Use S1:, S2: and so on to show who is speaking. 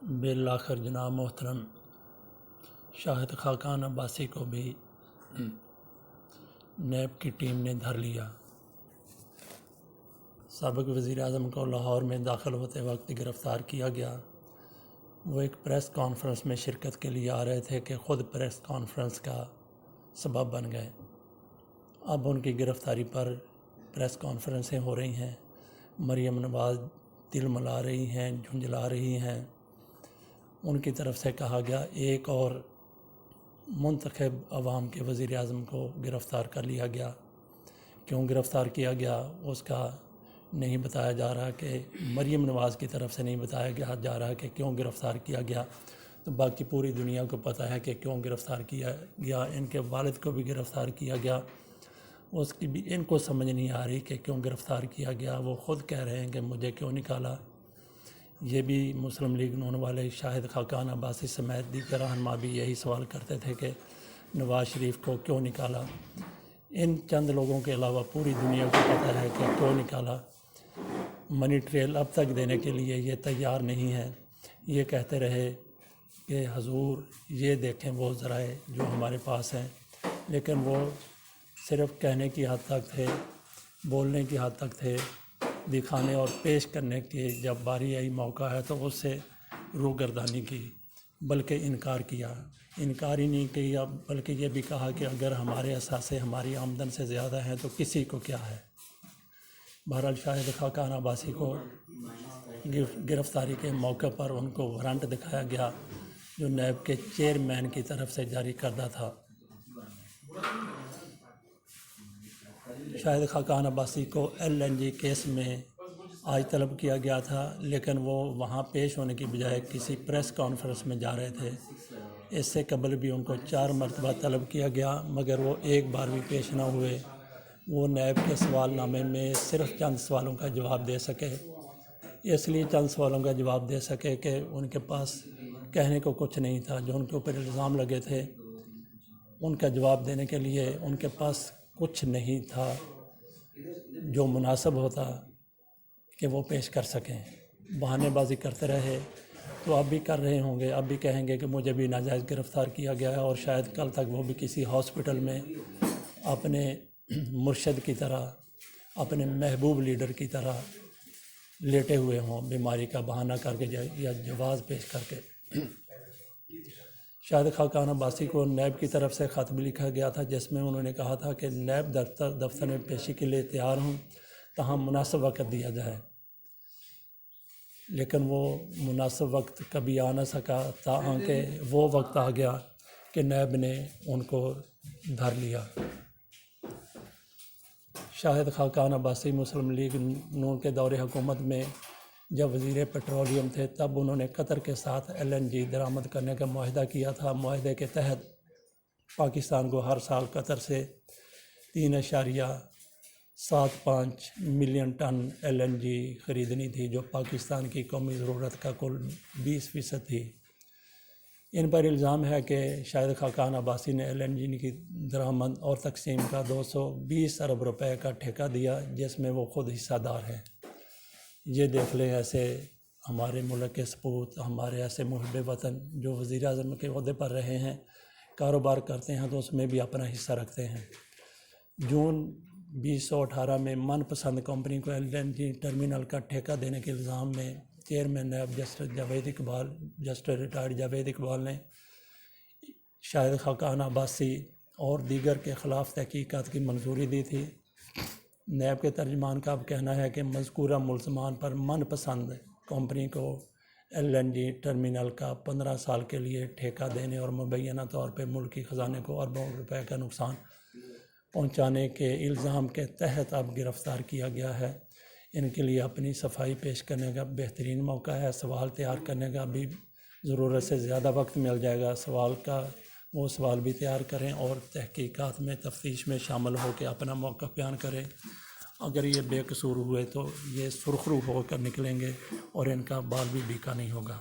S1: بالآخر جناب محترم شاہد خاقان عباسی کو بھی نیب کی ٹیم نے دھر لیا۔ سابق وزیر اعظم کو لاہور میں داخل ہوتے وقت گرفتار کیا گیا۔ وہ ایک پریس کانفرنس میں شرکت کے لیے آ رہے تھے کہ خود پریس کانفرنس کا سبب بن گئے۔ اب ان کی گرفتاری پر پریس کانفرنسیں ہو رہی ہیں، مریم نواز تلملا رہی ہیں، جھنجھلا رہی ہیں۔ ان کی طرف سے کہا گیا ایک اور منتخب عوام کے وزیر اعظم کو گرفتار کر لیا گیا۔ کیوں گرفتار کیا گیا اس کا نہیں بتایا جا رہا، کہ مریم نواز کی طرف سے نہیں بتایا جا رہا کہ کیوں گرفتار کیا گیا، تو باقی پوری دنیا کو پتہ ہے کہ کیوں گرفتار کیا گیا۔ ان کے والد کو بھی گرفتار کیا گیا، اس کی بھی ان کو سمجھ نہیں آ رہی کہ کیوں گرفتار کیا گیا۔ وہ خود کہہ رہے ہیں کہ مجھے کیوں نکالا۔ یہ بھی مسلم لیگ نون والے شاہد خاقان عباسی سمیت دیگر رہنما بھی یہی سوال کرتے تھے کہ نواز شریف کو کیوں نکالا۔ ان چند لوگوں کے علاوہ پوری دنیا کو پتہ ہے کہ کیوں نکالا۔ منی ٹریل اب تک دینے کے لیے یہ تیار نہیں ہے۔ یہ کہتے رہے کہ حضور یہ دیکھیں وہ ذرائع جو ہمارے پاس ہیں، لیکن وہ صرف کہنے کی حد تک تھے، بولنے کی حد تک تھے، دکھانے اور پیش کرنے کی جب باری آئی، موقع ہے تو اس سے روگردانی کی، بلکہ انکار کیا۔ انکار ہی نہیں کیا بلکہ یہ بھی کہا کہ اگر ہمارے اثاثے ہماری آمدن سے زیادہ ہیں تو کسی کو کیا ہے۔ بہرحال شاہد خاقان عباسی کو گرفتاری کے موقع پر ان کو وارنٹ دکھایا گیا جو نیب کے چیئرمین کی طرف سے جاری کردہ تھا۔ شاہد خاقان عباسی کو LNG کیس میں آج طلب کیا گیا تھا، لیکن وہ وہاں پیش ہونے کی بجائے کسی پریس کانفرنس میں جا رہے تھے۔ اس سے قبل بھی ان کو 4 مرتبہ طلب کیا گیا، مگر وہ ایک بار بھی پیش نہ ہوئے۔ وہ نیب کے سوال نامے میں صرف چند سوالوں کا جواب دے سکے، اس لیے چند سوالوں کا جواب دے سکے کہ ان کے پاس کہنے کو کچھ نہیں تھا۔ جو ان کے اوپر الزام لگے تھے ان کا جواب دینے کے لیے ان کے پاس کچھ نہیں تھا جو مناسب ہوتا کہ وہ پیش کر سکیں۔ بہانے بازی کرتے رہے تو اب بھی کر رہے ہوں گے، اب بھی کہیں گے کہ مجھے بھی ناجائز گرفتار کیا گیا ہے، اور شاید کل تک وہ بھی کسی ہاسپٹل میں اپنے مرشد کی طرح، اپنے محبوب لیڈر کی طرح لیٹے ہوئے ہوں، بیماری کا بہانہ کر کے یا جواز پیش کر کے۔ شاہد خاقان عباسی کو نیب کی طرف سے خط بھی لکھا گیا تھا جس میں انہوں نے کہا تھا کہ نیب دفتر میں پیشی کے لیے تیار ہوں، تاہم مناسب وقت دیا جائے، لیکن وہ مناسب وقت کبھی آ نہ سکا، تاہم کہ وہ وقت آ گیا کہ نیب نے ان کو دھر لیا۔ شاہد خاقان عباسی مسلم لیگ نون کے دور حکومت میں جب وزیر پیٹرولیم تھے تب انہوں نے قطر کے ساتھ LNG درآمد کرنے کا معاہدہ کیا تھا۔ معاہدے کے تحت پاکستان کو ہر سال قطر سے 3.75 ملین ٹن LNG خریدنی تھی، جو پاکستان کی قومی ضرورت کا کل 20% تھی۔ ان پر الزام ہے کہ شاہد خاقان عباسی نے LNG کی درآمد اور تقسیم کا 220 ارب روپے کا ٹھیکہ دیا، جس میں وہ خود حصہ دار ہے۔ یہ دیکھ لیں، ایسے ہمارے ملک کے سپوت، ہمارے ایسے محب وطن جو وزیر اعظم کے عہدے پر رہے ہیں، کاروبار کرتے ہیں تو اس میں بھی اپنا حصہ رکھتے ہیں۔ جون 2018 میں من پسند کمپنی کو LNG ٹرمینل کا ٹھیکہ دینے کے الزام میں chairman NAB justice retired Javed Iqbal نے شاہد خاقان عباسی اور دیگر کے خلاف تحقیقات کی منظوری دی تھی۔ نیب کے ترجمان کا اب کہنا ہے کہ مذکورہ ملزمان پر من پسند کمپنی کو LNG ٹرمینل کا 15 سال کے لیے ٹھیکہ دینے اور مبینہ طور پہ ملکی خزانے کو اربوں روپے کا نقصان پہنچانے کے الزام کے تحت اب گرفتار کیا گیا ہے۔ ان کے لیے اپنی صفائی پیش کرنے کا بہترین موقع ہے۔ سوال تیار کرنے کا بھی ضرورت سے زیادہ وقت مل جائے گا۔ وہ سوال بھی تیار کریں اور تحقیقات میں، تفتیش میں شامل ہو کے اپنا موقف بیان کریں۔ اگر یہ بے قصور ہوئے تو یہ سرخرو ہو کر نکلیں گے اور ان کا بال بھی بیکا نہیں ہوگا۔